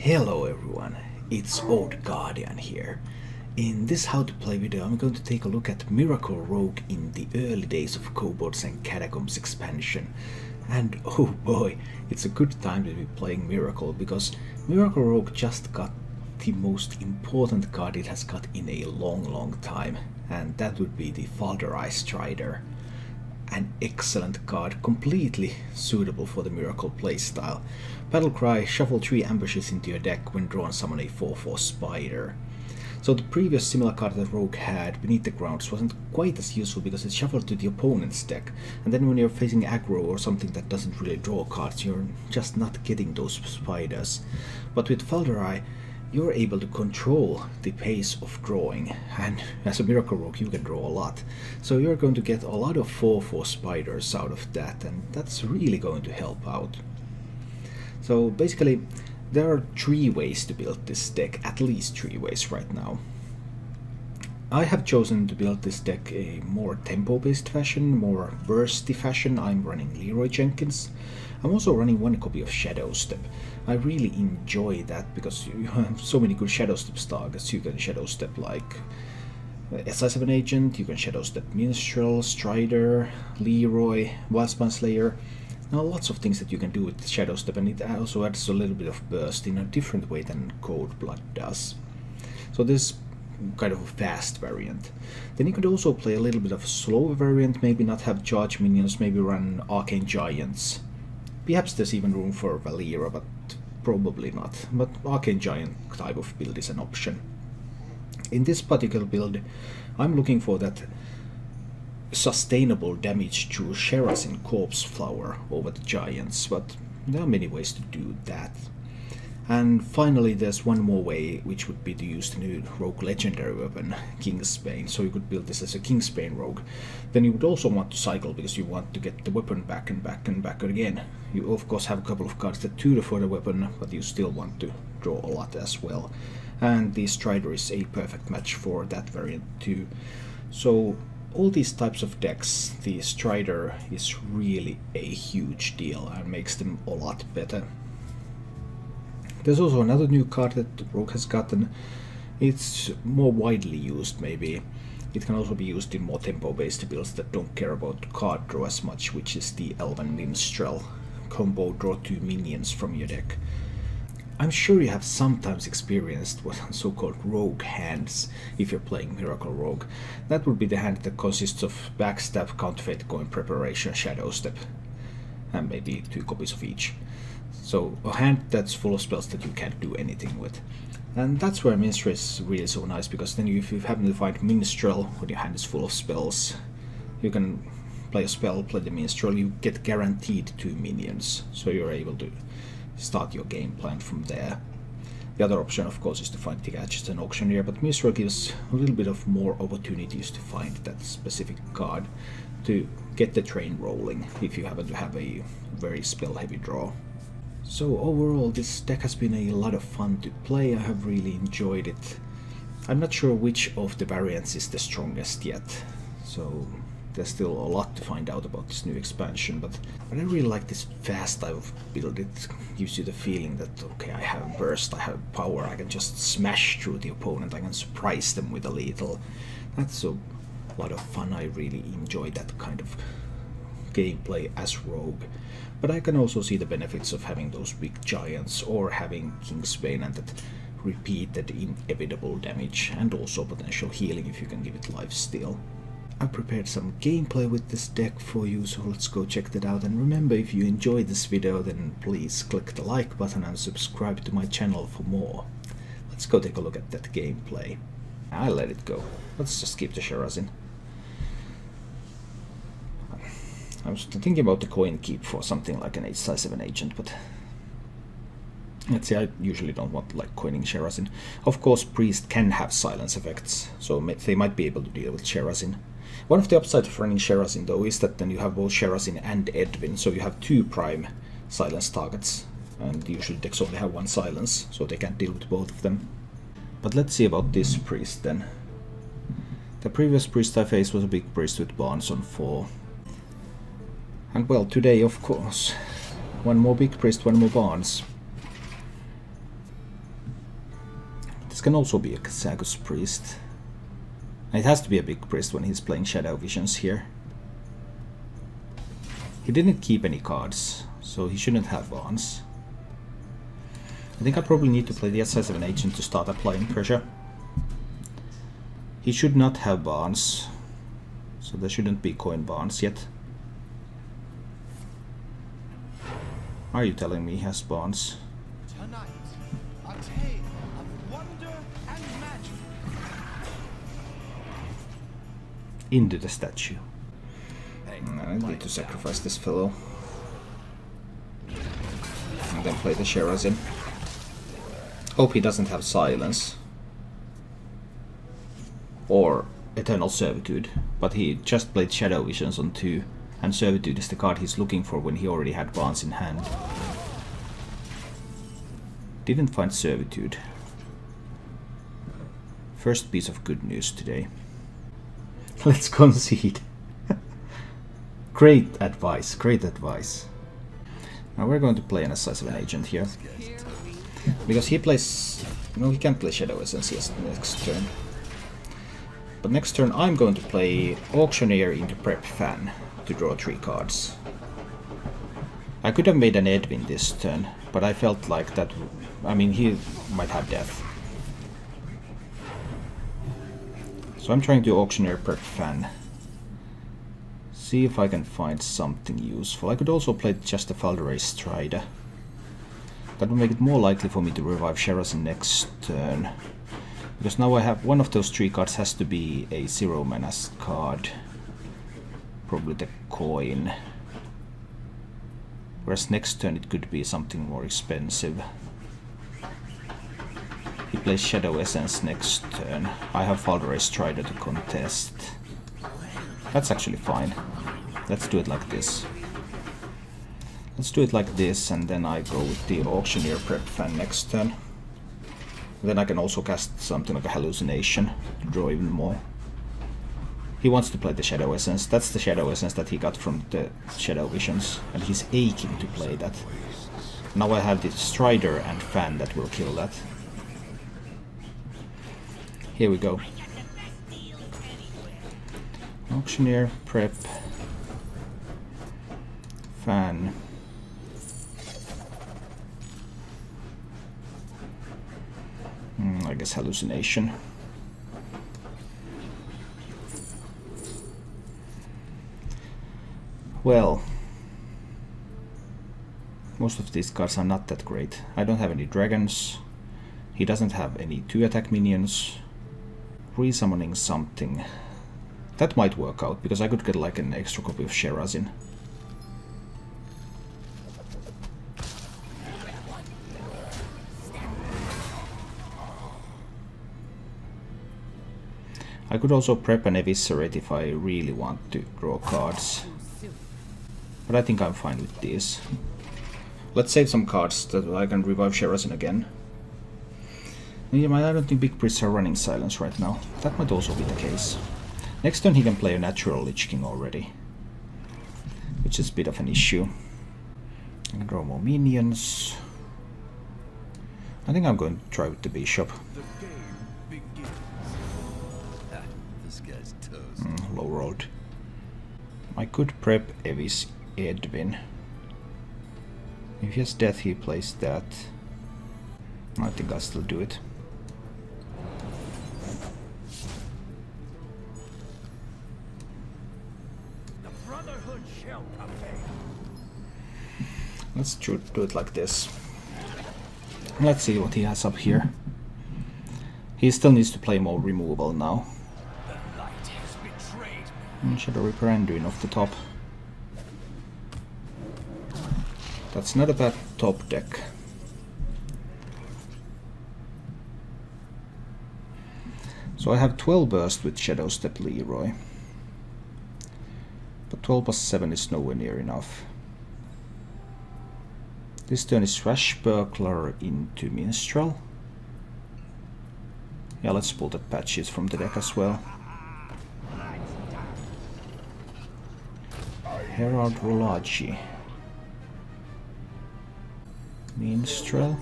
Hello everyone, it's Old Guardian here. In this how to play video I'm going to take a look at Miracle Rogue in the early days of Kobolds and Catacombs expansion. And oh boy, it's a good time to be playing Miracle because Miracle Rogue just got the most important card it has got in a long time, and that would be the fal'dorei Strider. An excellent card, completely suitable for the Miracle playstyle. Battle cry, shuffle 3 ambushes into your deck when drawn, summon a 4/4 spider. So the previous similar card that Rogue had, Beneath the Grounds, wasn't quite as useful because it shuffled to the opponent's deck, and then when you're facing aggro or something that doesn't really draw cards, you're just not getting those spiders. But with fal'dorei, you're able to control the pace of drawing, and as a Miracle Rogue you can draw a lot. So you're going to get a lot of 4/4 spiders out of that, and that's really going to help out. So basically there are 3 ways to build this deck, at least 3 ways right now. I have chosen to build this deck a more tempo-based fashion, more bursty fashion. I'm running Leroy Jenkins. I'm also running 1 copy of Shadow Step. I really enjoy that because you have so many good Shadow Step targets. You can Shadow Step like SI7 Agent, you can Shadow Step Minstrel, Strider, Leroy, Wildspine Slayer. Now lots of things that you can do with Shadow Step, and it also adds a little bit of burst in a different way than Cold Blood does. So this kind of a fast variant. Then you could also play a little bit of a slower variant, maybe not have charge minions, maybe run Arcane Giants. Perhaps there's even room for Valera, but probably not. But Arcane Giant type of build is an option. In this particular build, I'm looking for that sustainable damage through Sherazin Corpse Flower over the Giants, but there are many ways to do that. And finally there's one more way, which would be to use the new Rogue legendary weapon, Kingsbane. So you could build this as a Kingsbane Rogue. Then you would also want to cycle because you want to get the weapon back and back and back again. You of course have a couple of cards that tutor for the weapon, but you still want to draw a lot as well. And the Strider is a perfect match for that variant too. So all these types of decks, the Strider is really a huge deal and makes them a lot better. There's also another new card that Rogue has gotten. It's more widely used maybe. It can also be used in more tempo-based builds that don't care about card draw as much, which is the Elven Minstrel combo, draw 2 minions from your deck. I'm sure you have sometimes experienced what so-called rogue hands if you're playing Miracle Rogue. That would be the hand that consists of Backstab, Counterfeit, Coin Preparation, Shadow Step, and maybe 2 copies of each. So a hand that's full of spells that you can't do anything with. And that's where Minstrel is really so nice, because then if you happen to find Minstrel when your hand is full of spells, you can play a spell, play the Minstrel, you get guaranteed 2 minions, so you're able to start your game plan from there. The other option of course is to find the gadgets and auctioneer, but Minstrel gives a little bit of more opportunities to find that specific card to get the train rolling if you happen to have a very spell heavy draw. So overall this deck has been a lot of fun to play. I have really enjoyed it. I'm not sure which of the variants is the strongest yet, so there's still a lot to find out about this new expansion, but I really like this fast type of build. It gives you the feeling that okay, I have burst, I have power, I can just smash through the opponent, I can surprise them with a lethal. That's a lot of fun. I really enjoy that kind of gameplay as Rogue. But I can also see the benefits of having those big giants or having Kingsbane and that repeated inevitable damage, and also potential healing if you can give it lifesteal. I prepared some gameplay with this deck for you, so let's go check that out. And remember, if you enjoyed this video, then please click the like button and subscribe to my channel for more. Let's go take a look at that gameplay. I'll let it go. Let's just keep the Sherazin. I was thinking about the coin keep for something like an SI7 Agent, but let's see, I usually don't want like coining Sherazin. Of course, Priest can have silence effects, so they might be able to deal with Sherazin. One of the upsides of running Sherazin though is that then you have both Sherazin and Edwin, so you have 2 prime silence targets, and usually decks only have 1 silence, so they can't deal with both of them. But let's see about this Priest then. The previous Priest I faced was a big Priest with Barnes on 4. And well, today of course, 1 more big Priest, 1 more Barnes. This can also be a Sagus priest. It has to be a big priest when he's playing Shadow Visions here. He didn't keep any cards, so he shouldn't have Barnes. I think I probably need to play the SI7 agent to start applying pressure. He should not have Barnes, so there shouldn't be coin Barnes yet. Are you telling me he has Barnes? Tonight, a tale of wonder and magic. Into the statue. I need to sacrifice this fellow. And then play the Sherazin. Hope he doesn't have Silence. Or Eternal Servitude. But he just played Shadow Visions on 2. And Servitude is the card he's looking for when he already had Barnes in hand. Didn't find Servitude. First piece of good news today. Let's concede. Great advice, great advice. Now we're going to play an SI7 agent here. Because he plays... No, he can't play Shadow Essence next turn. But next turn I'm going to play Auctioneer into Prep Fan to draw 3 cards. I could have made an Edwin this turn, but I felt like that... I mean, he might have death. So I'm trying to Auctioneer Prep Fan. See if I can find something useful. I could also play just a fal'dorei Strider. That would make it more likely for me to revive Sherazin next turn. Because now I have one of those 3 cards has to be a 0 mana card. Probably the coin. Whereas next turn it could be something more expensive. He plays Shadow Essence next turn. I have fal'dorei Strider to contest. That's actually fine. Let's do it like this. Let's do it like this, and then I go with the Auctioneer Prep Fan next turn. Then I can also cast something like a Hallucination to draw even more. He wants to play the Shadow Essence. That's the Shadow Essence that he got from the Shadow Visions, and he's aching to play that. Now I have the Strider and Fan that will kill that. Here we go. Auctioneer, Prep, Fan. I guess Hallucination. Well, most of these cards are not that great. I don't have any dragons. He doesn't have any 2-attack minions. Resummoning something. That might work out, because I could get like an extra copy of Sherazin. I could also prep an Eviscerate if I really want to draw cards. But I think I'm fine with these. Let's save some cards that I can revive Sherazin again. I don't think big priests are running Silence right now. That might also be the case. Next turn he can play a natural Lich King already, which is a bit of an issue. I can draw more minions. I think I'm going to try with the Bishop. Low rolled. I could prep Evis Edwin. If he has death he plays that. I think I'll still do it. Let's do it like this. Let's see what he has up here. He still needs to play more removal now. Shadow Reaper Anduin off the top. That's not a bad top deck. So I have 12 burst with Shadow Step Leroy. But 12 plus 7 is nowhere near enough. This turn is Swashbuckler into Minstrel. Yeah, let's pull that Patches from the deck as well. Herald Rolaji. Minstrel.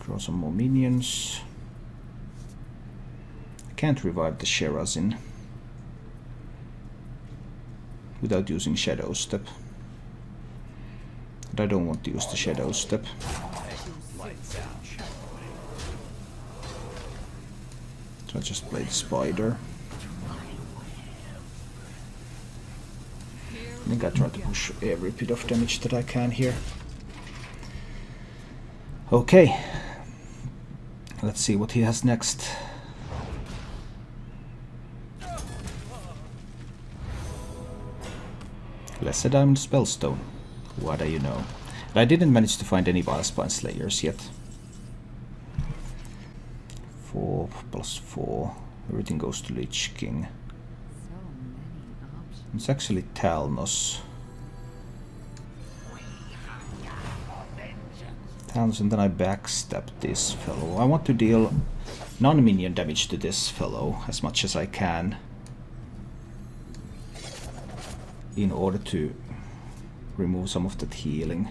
Draw some more minions. I can't revive the Sherazin without using Shadow Step. And I don't want to use the Shadow Step. So I just play the Spider. I think I try to push every bit of damage that I can here. Okay. Let's see what he has next. Lesser Diamond Spellstone. What do you know? And I didn't manage to find any Vilespine Slayers yet. 4 + 4. Everything goes to Lich King. It's actually Talnos. Talnos, and then I backstab this fellow. I want to deal non-minion damage to this fellow as much as I can in order to remove some of that healing.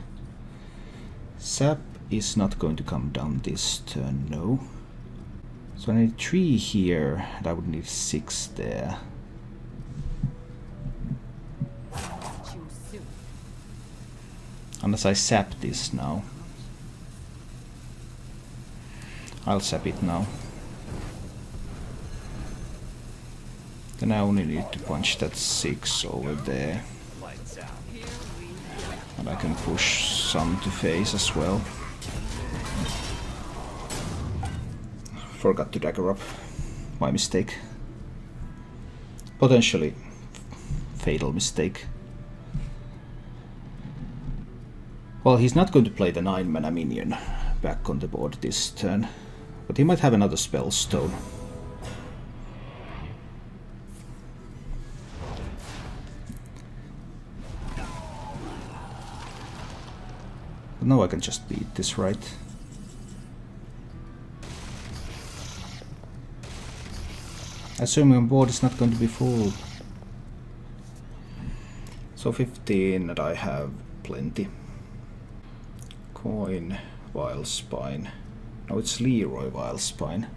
Sap is not going to come down this turn, no. So I need 3 here, and I would need 6 there. Unless I sap this now. I'll sap it now. Then I only need to punch that 6 over there. And I can push some to face as well. Forgot to dagger up. My mistake. Potentially fatal mistake. Well, he's not going to play the 9 mana minion back on the board this turn. But he might have another Spellstone. But now I can just beat this, right? Assuming my board is not going to be full. So 15 and I have plenty. Coin, Vilespine. No, it's Leroy Vilespine.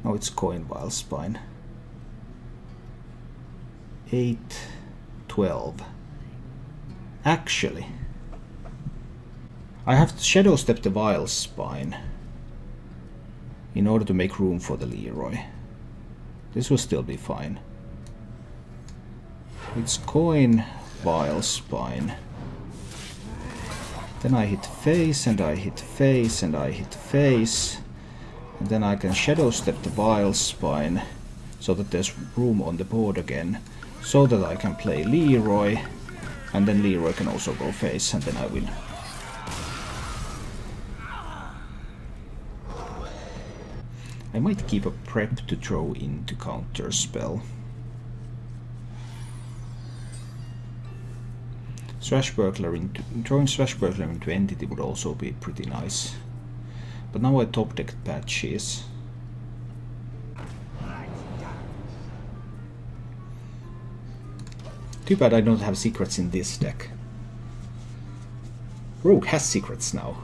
No, it's Coin Vilespine. 8, 12. Actually, I have to Shadow Step the Vilespine in order to make room for the Leroy. This will still be fine. It's Coin, Vilespine. Then I hit face, and I hit face, and I hit face. And then I can Shadow Step the Vilespine so that there's room on the board again. So that I can play Leroy. And then Leroy can also go face, and then I win. I might keep a prep to throw into counter spell. Throwing Swashbuckler into entity would also be pretty nice. But now I top decked patches. Too bad I don't have secrets in this deck. Rogue has secrets now.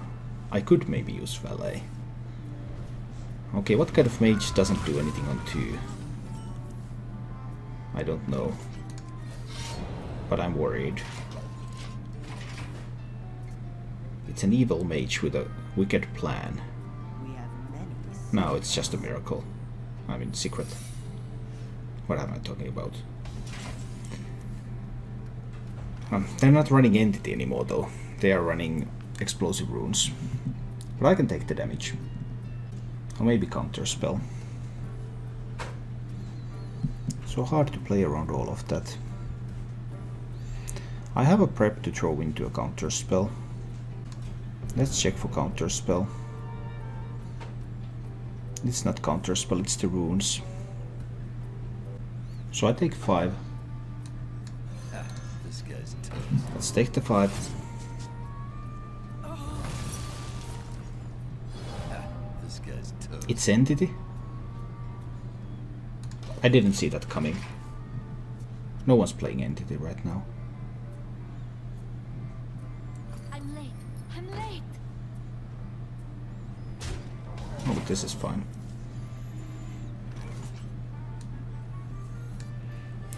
I could maybe use Valet. Okay, what kind of mage doesn't do anything on 2? I don't know. But I'm worried. It's an evil mage with a wicked plan. No, it's just a miracle. I mean, secret. What am I talking about? They're not running entity anymore, though. They are running explosive runes. But I can take the damage. Or maybe counter spell. So hard to play around all of that. I have a prep to throw into a counter spell. Let's check for counter spell. It's not counter spell, it's the runes. So I take 5. Let's take the 5. It's entity? I didn't see that coming. No one's playing entity right now. I'm late. I'm late. this is fine.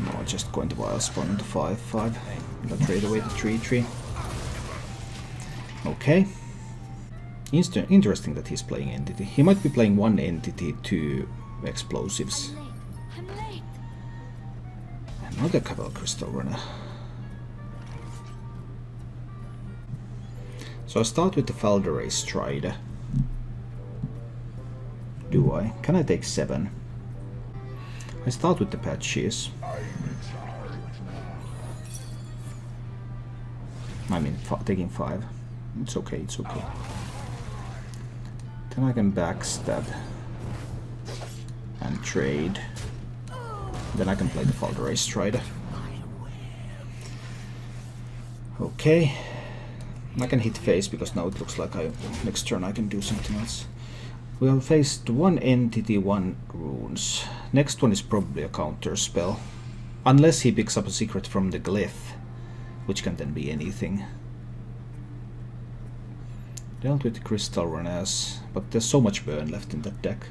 No, I'm just going to wild spawn into 5/5. I'll trade away the 3/3. Okay. Interesting that he's playing entity. He might be playing one entity, 2 explosives. I'm late. Another Cabal Crystal Runner. So I start with the fal'dorei Strider. Do I? Can I take 7? I start with the patches. I mean, taking 5. It's okay, it's okay. Then I can backstab and trade. Then I can play the fal'dorei Strider. Okay. I can hit face because now it looks like next turn I can do something else. We have faced 1 entity, 1 runes. Next one is probably a counter spell. Unless he picks up a secret from the glyph, which can then be anything. Dealt with the crystal runners, but there's so much burn left in that deck.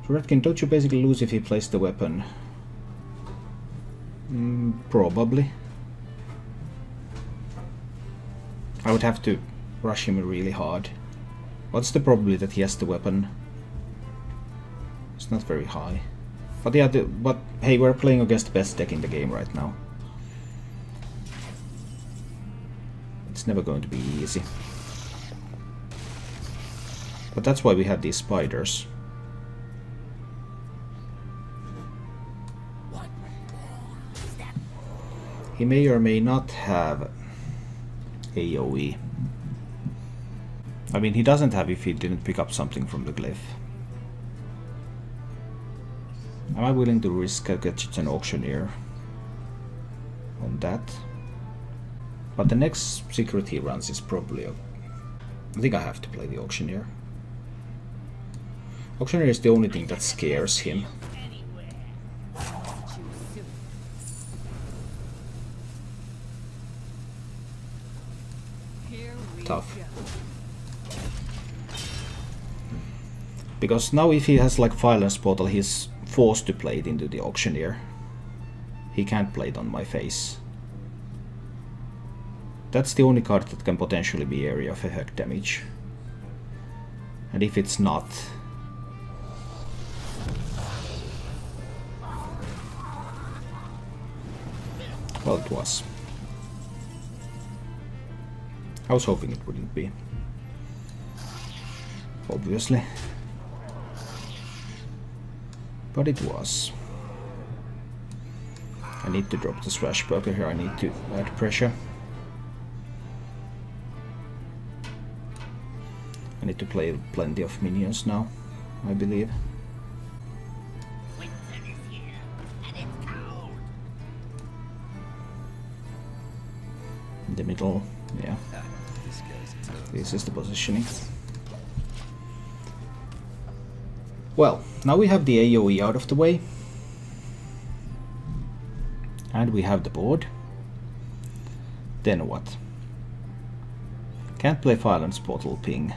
So Redkin, don't you basically lose if he plays the weapon? Probably. I would have to rush him really hard. What's the probability that he has the weapon? It's not very high. But yeah, but hey, we're playing against the best deck in the game right now. It's never going to be easy. But that's why we have these spiders. He may or may not have AoE. I mean, he doesn't have if he didn't pick up something from the glyph. Am I willing to risk a gadget and auctioneer on that? But the next secret he runs is probably I think I have to play the auctioneer. Auctioneer is the only thing that scares him. Tough. Because now if he has like Violence Portal, he's forced to play it into the auctioneer. He can't play it on my face. That's the only card that can potentially be area of effect damage. And if it's not... well, it was. I was hoping it wouldn't be. Obviously. But it was. I need to drop the Swashbuckler here, I need to add pressure. I need to play plenty of minions now, I believe. In the middle, yeah. This is the positioning. Well, now we have the AoE out of the way. And we have the board. Then what? Can't play Violence Portal ping.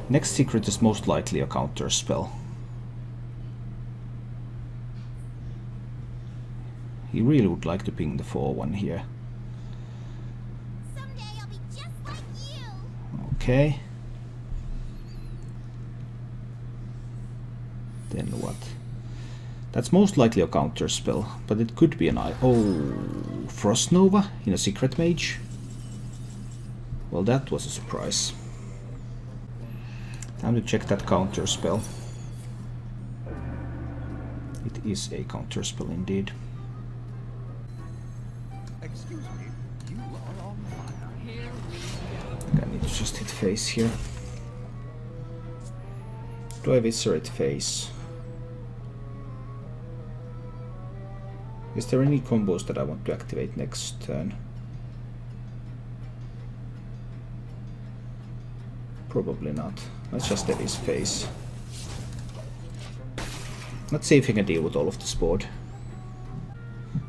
Next secret is most likely a counter spell. He really would like to ping the 4-1 here. Someday I'll be just like you. Okay. Then what? That's most likely a counter spell, but it could be an Frost Nova in a Secret Mage. Well, that was a surprise. Time to check that counter spell. It is a counter spell indeed. Excuse me, you are on fire. Here I need to just hit face here. Do I eviscerate face? Is there any combos that I want to activate next turn? Probably not. Let's just let his face. Let's see if he can deal with all of this board.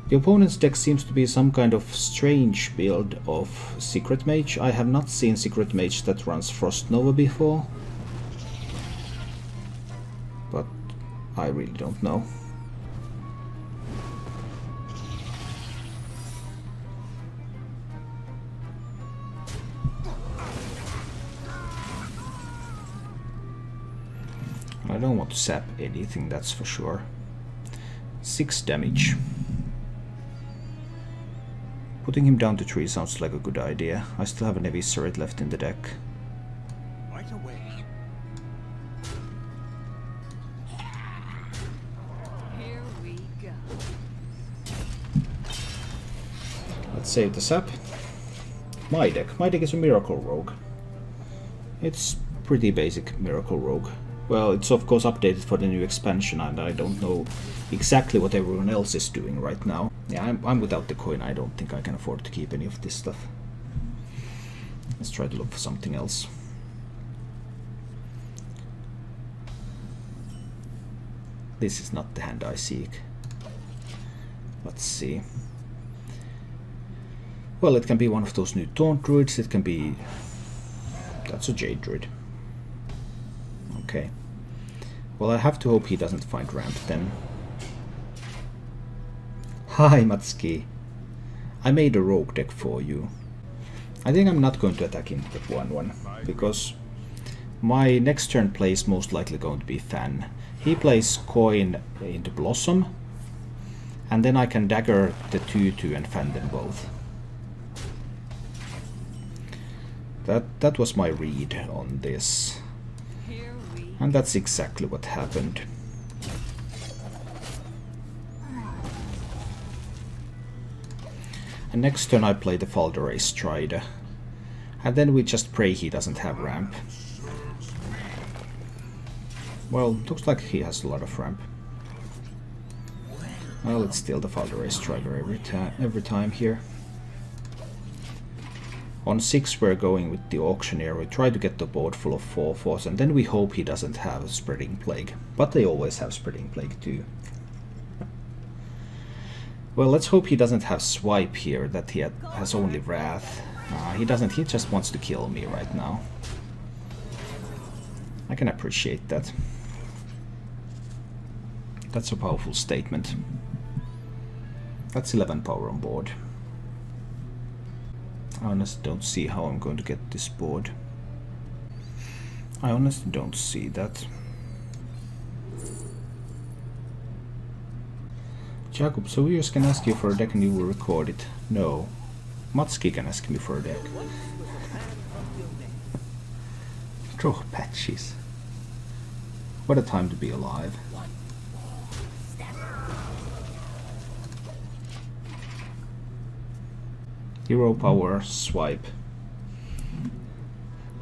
The opponent's deck seems to be some kind of strange build of Secret Mage. I have not seen Secret Mage that runs Frost Nova before, but I really don't know. I don't want to sap anything, that's for sure. 6 damage. Putting him down to 3 sounds like a good idea. I still have an Eviscerate left in the deck. Right away. Here we go. Let's save the sap. My deck. My deck is a Miracle Rogue. It's pretty basic Miracle Rogue. Well, it's of course updated for the new expansion, and I don't know exactly what everyone else is doing right now. Yeah, I'm without the coin. I don't think I can afford to keep any of this stuff. Let's try to look for something else. This is not the hand I seek. Let's see. Well, it can be one of those new Taunt Druids. It can be... That's a Jade Druid. Okay. Well, I have to hope he doesn't find ramp then. Hi, Matsuki. I made a rogue deck for you. I think I'm not going to attack him with 1/1, because my next turn play is most likely going to be Fan. He plays coin into Blossom, and then I can dagger the 2/2 and Fan them both. That was my read on this. And that's exactly what happened. And next turn I play the fal'dorei Strider. And then we just pray he doesn't have ramp. Well, looks like he has a lot of ramp. Well, it's still the fal'dorei Strider every time here. On 6 we're going with the Auctioneer. We try to get the board full of 4/4s, and then we hope he doesn't have Spreading Plague. But they always have Spreading Plague too. Well, let's hope he doesn't have Swipe here, that he has only Wrath. He doesn't, he just wants to kill me right now. I can appreciate that. That's a powerful statement. That's 11 power on board. I honestly don't see how I'm going to get this board. I honestly don't see that. Jacob, so viewers can ask you for a deck and you will record it. No. Matsuki can ask me for a deck. Draw patches. What a time to be alive. Hero power, swipe.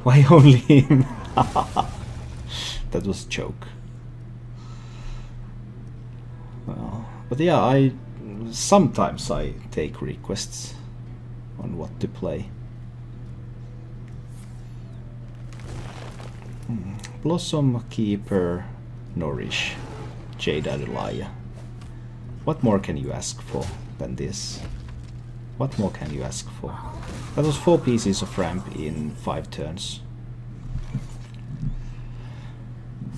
Why only him? That was a joke. Well, but yeah, sometimes I take requests on what to play. Blossom, Keeper, Nourish, Jade Druid. What more can you ask for than this? What more can you ask for? That was 4 pieces of ramp in 5 turns.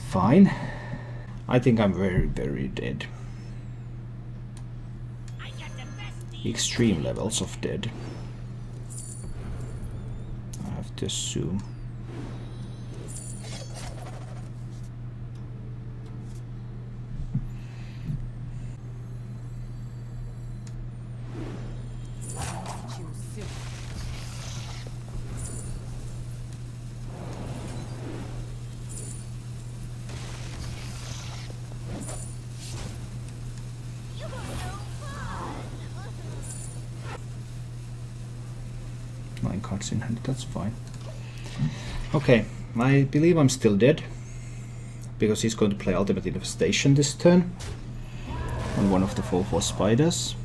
Fine. I think I'm very, very dead. Extreme levels of dead, I have to assume. In hand, that's fine. Okay, I believe I'm still dead because he's going to play Ultimate Infestation this turn on one of the 4/4 spiders.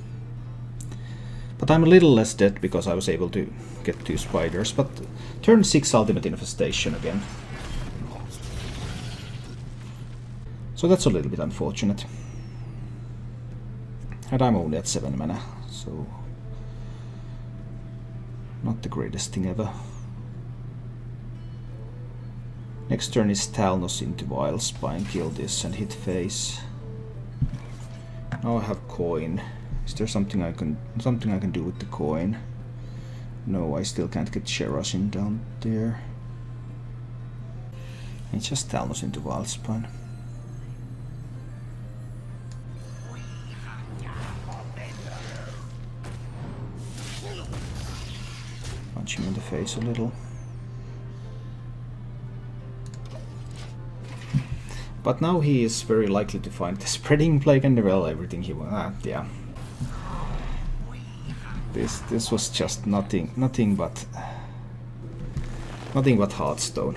But I'm a little less dead because I was able to get 2 spiders. But turn 6 Ultimate Infestation again. So that's a little bit unfortunate. And I'm only at 7 mana, so not the greatest thing ever. Next turn is Talnos into Vilespine, kill this and hit face. Now I have coin. Is there something I can do with the coin? No, I still can't get Sherazin down there. It's just Talnos into Vilespine. Punch him in the face a little. But now he is very likely to find the Spreading Plague and well, everything he wants. Yeah. This was just nothing but Hearthstone.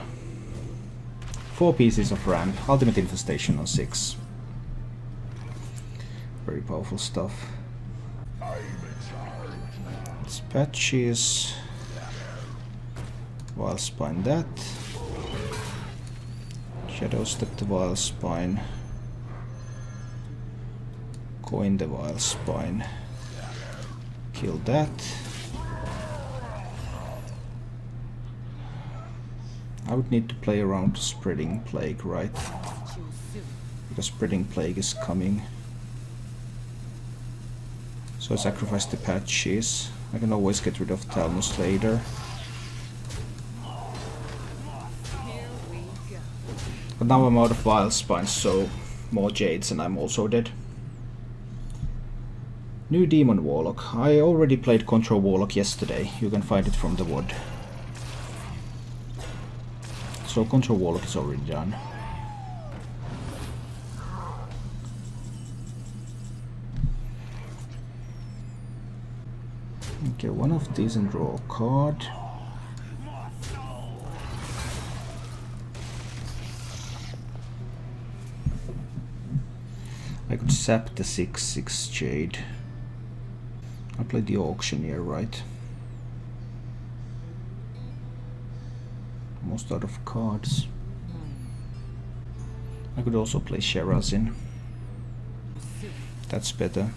4 pieces of ramp, ultimate infestation on 6. Very powerful stuff. It's patches. Vilespine that. Shadow Step the Vilespine. Coin the Vilespine. Kill that. I would need to play around Spreading Plague, right? Because Spreading Plague is coming. So I sacrifice the patches. I can always get rid of Talnos later. But now I'm out of Vilespine, so more Jades and I'm also dead. New Demon Warlock. I already played Control Warlock yesterday. You can find it from the WOD. So Control Warlock is already done. Okay, one of these and draw a card. I could sap the 6/6 Jade. I played the Auctioneer, right? Almost out of cards. I could also play Sherazin. That's better.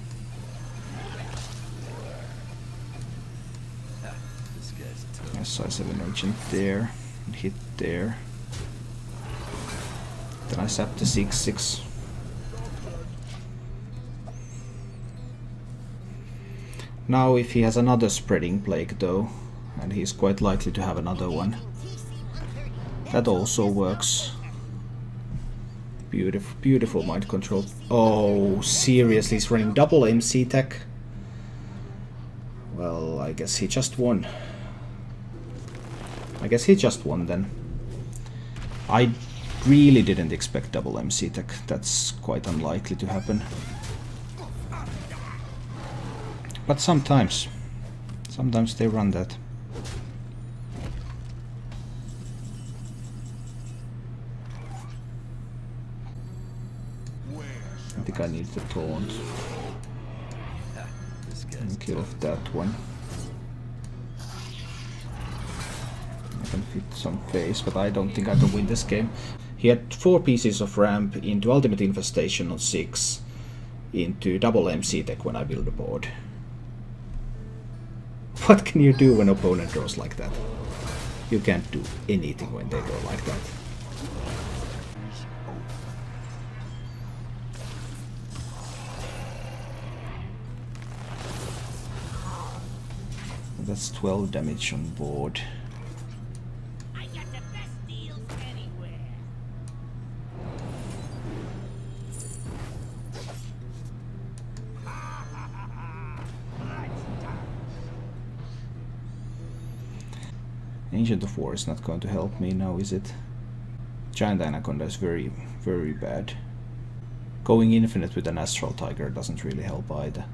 Size 7 agent there, and hit there. Then I sap the 6/6. Now if he has another Spreading Plague though, and he's quite likely to have another one, that also works. Beautiful, beautiful mind control. Oh, seriously, he's running double MC tech? Well, I guess he just won. Then. I really didn't expect double MC tech. That's quite unlikely to happen. But sometimes they run that. I think I need the taunt. And kill off that one. I can fit some face, but I don't think I can win this game. He had 4 pieces of ramp into Ultimate Infestation on 6, into double MC tech when I build a board. What can you do when opponent draws like that? You can't do anything when they draw like that. That's 12 damage on board. I got the best deals anywhere. Ancient of War is not going to help me now, is it? Giant Anaconda is very, very bad. Going infinite with an Astral Tiger doesn't really help either.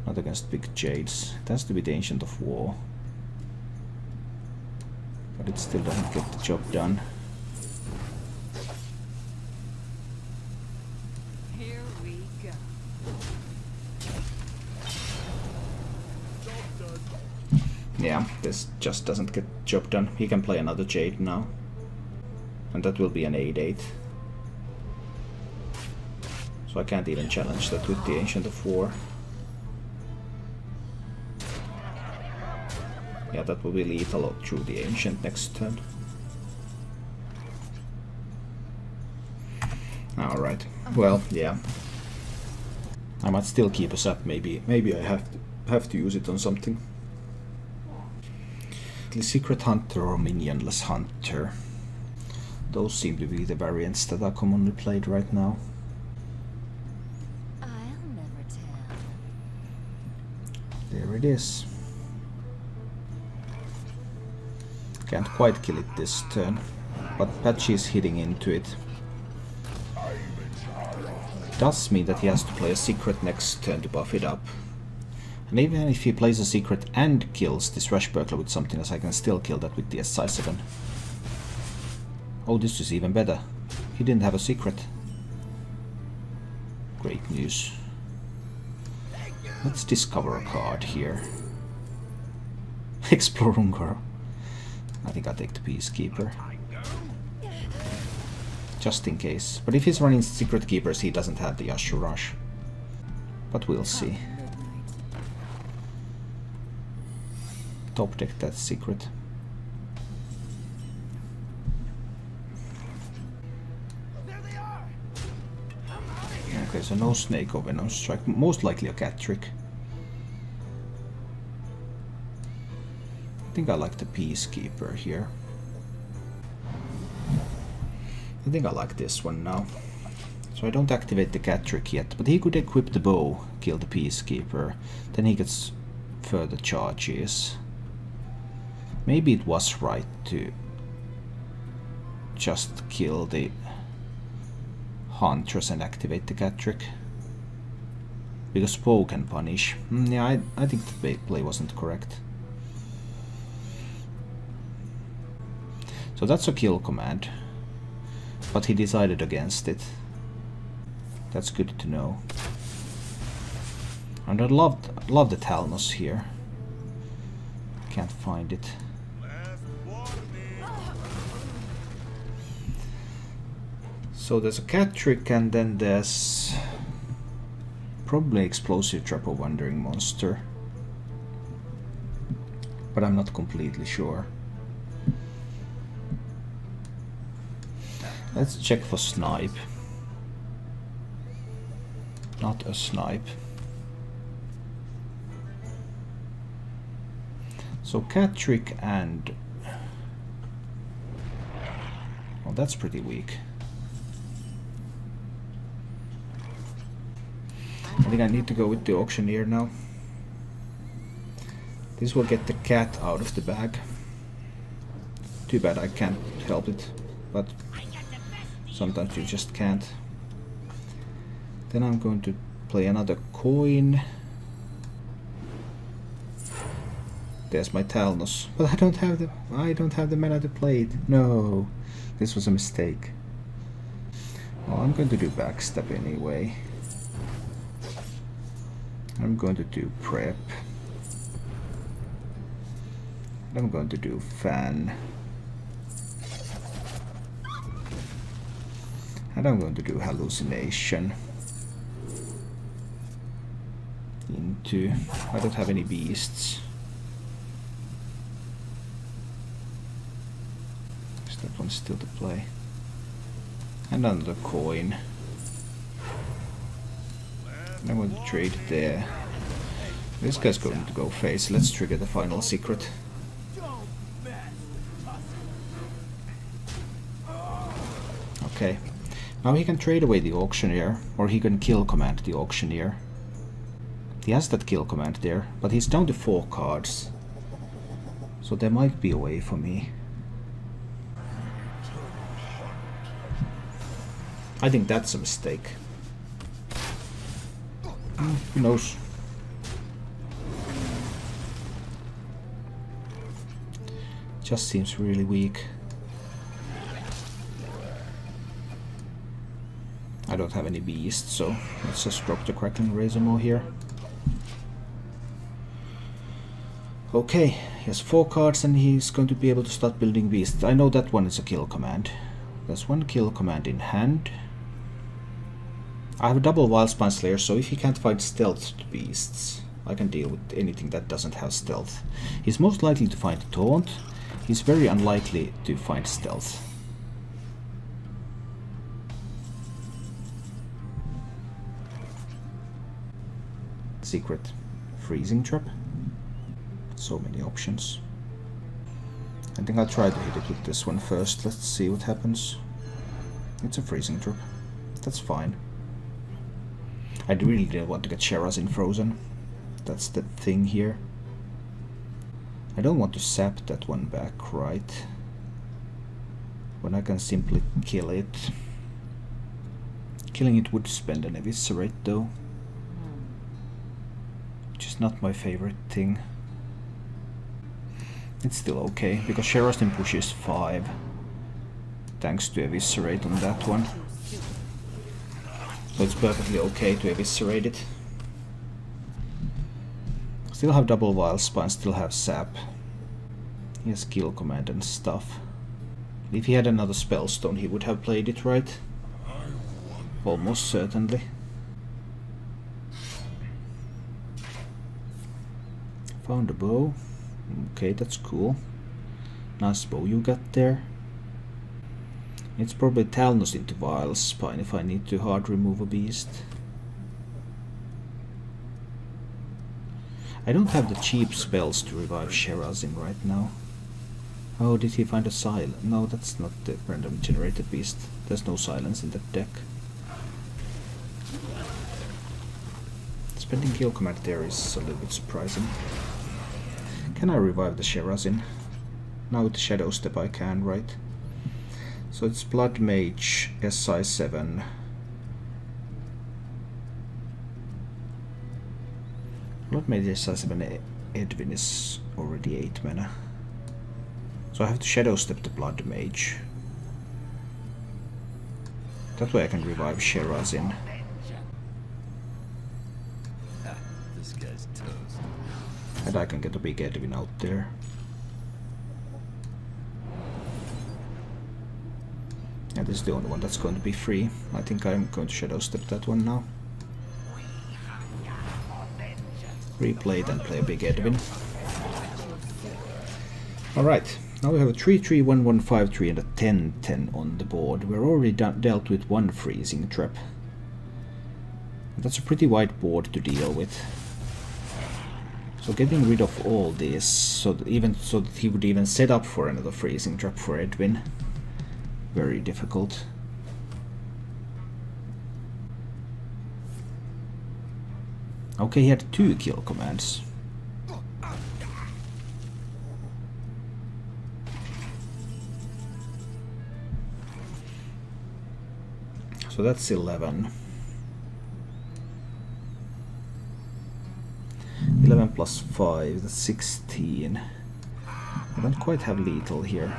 Not against big Jades. It has to be the Ancient of War. But it still doesn't get the job done. Here we go. Yeah, this just doesn't get the job done. He can play another Jade now. And that will be an 8/8. So I can't even challenge that with the Ancient of War. Yeah, that will be lethal through the Ancient next turn. Alright, well, yeah. I might still keep us up, maybe I have to use it on something. The Secret Hunter or Minionless Hunter. Those seem to be the variants that are commonly played right now. I'll never tell. There it is. Can't quite kill it this turn, but Patchy is hitting into it. Does mean that he has to play a secret next turn to buff it up. And even if he plays a secret and kills this Rashburglar with something else, I can still kill that with the SI7. Oh, this is even better. He didn't have a secret. Great news. Let's discover a card here. Explore Ungar. I think I'll take the Peacekeeper. Just in case. But if he's running Secret Keepers, he doesn't have the Yashu Rush. But we'll see. Top deck that secret. Okay, so no Snake or Venom Strike. Most likely a Cat Trick. I think I like the Peacekeeper here. I think I like this one now. So I don't activate the Cat Trick yet, but he could equip the bow, kill the Peacekeeper, then he gets further charges. Maybe it was right to just kill the Huntress and activate the Cat Trick. Because bow can punish. Yeah, I think the play wasn't correct. So that's a kill command. But he decided against it. That's good to know. And I love the Talnos here. Can't find it. So there's a Cat Trick and then there's probably Explosive Trap or Wandering Monster. But I'm not completely sure. Let's check for Snipe. Not a Snipe. So Cat Trick and... well, that's pretty weak. I think I need to go with the Auctioneer now. This will get the cat out of the bag. Too bad I can't help it, but sometimes you just can't. Then I'm going to play another coin. There's my Talnos, but I don't have the mana to play it. No, this was a mistake. Well, I'm going to do Backstab anyway. I'm going to do Prep. I'm going to do Fan. And I'm going to do Hallucination. Into... I don't have any beasts. That one's still to play. And another coin. I'm going to trade there. This guy's going to go face. Let's trigger the final secret. Okay. Now he can trade away the Auctioneer, or he can kill command the Auctioneer. He has that kill command there, but he's down to 4 cards. So there might be a way for me. I think that's a mistake. Who knows? Just seems really weak. I don't have any beasts, so let's just drop the Crackling Razormaw here. Okay, he has 4 cards and he's going to be able to start building beasts. I know that one is a kill command. There's one kill command in hand. I have a double Wildspine Slayer, so if he can't find stealth beasts, I can deal with anything that doesn't have stealth. He's most likely to find taunt. He's very unlikely to find stealth. Secret freezing trap. So many options. I think I'll try to hit it with this one first. Let's see what happens. It's a freezing trap. That's fine. I really didn't want to get Sherazin frozen. That's the thing here. I don't want to sap that one back, right? When I can simply kill it. Killing it would spend an eviscerate though. Which is not my favorite thing. It's still okay, because Sherazin pushes 5. Thanks to eviscerate on that one. So it's perfectly okay to eviscerate it. Still have double wild spine, still have sap. He has kill command and stuff. If he had another spellstone he would have played it, right? Almost certainly. Found a bow. Okay, that's cool. Nice bow you got there. It's probably Talnos into Wild Spine if I need to hard remove a beast. I don't have the cheap spells to revive Sherazin right now. Oh, did he find a silence? No, that's not the random generated beast. There's no silence in that deck. Spending kill command there is a little bit surprising. Can I revive the Sherazin? Now with the Shadow Step I can, right? So it's Blood Mage, SI 7. Blood Mage SI 7 Edwin is already 8 mana. So I have to Shadow Step the Blood Mage. That way I can revive Sherazin. This guy's toast. And I can get a big Edwin out there. And this is the only one that's going to be free. I think I'm going to Shadow Step that one now. Replay, then play a big Edwin. Alright, now we have a 3-3, 1-1, 5-3 and a 10-10 on the board. We're already dealt with one freezing trap. That's a pretty wide board to deal with. So getting rid of all this, so that he would even set up for another freezing trap for Edwin. Very difficult. Okay, he had 2 kill commands. So that's 11. 11 plus 5, that's 16. I don't quite have lethal here.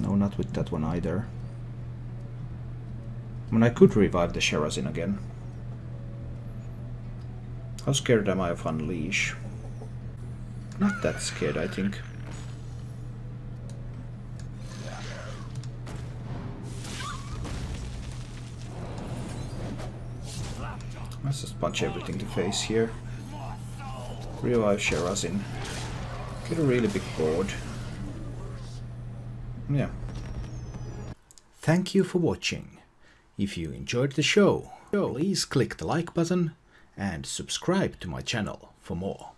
No, not with that one either. I mean, I could revive the Sherazin again. How scared am I of Unleash? Not that scared, I think. Let's just punch everything to face here. Revive Sherazin. Get a really big board. Yeah. Thank you for watching. If you enjoyed the show, please click the like button and subscribe to my channel for more.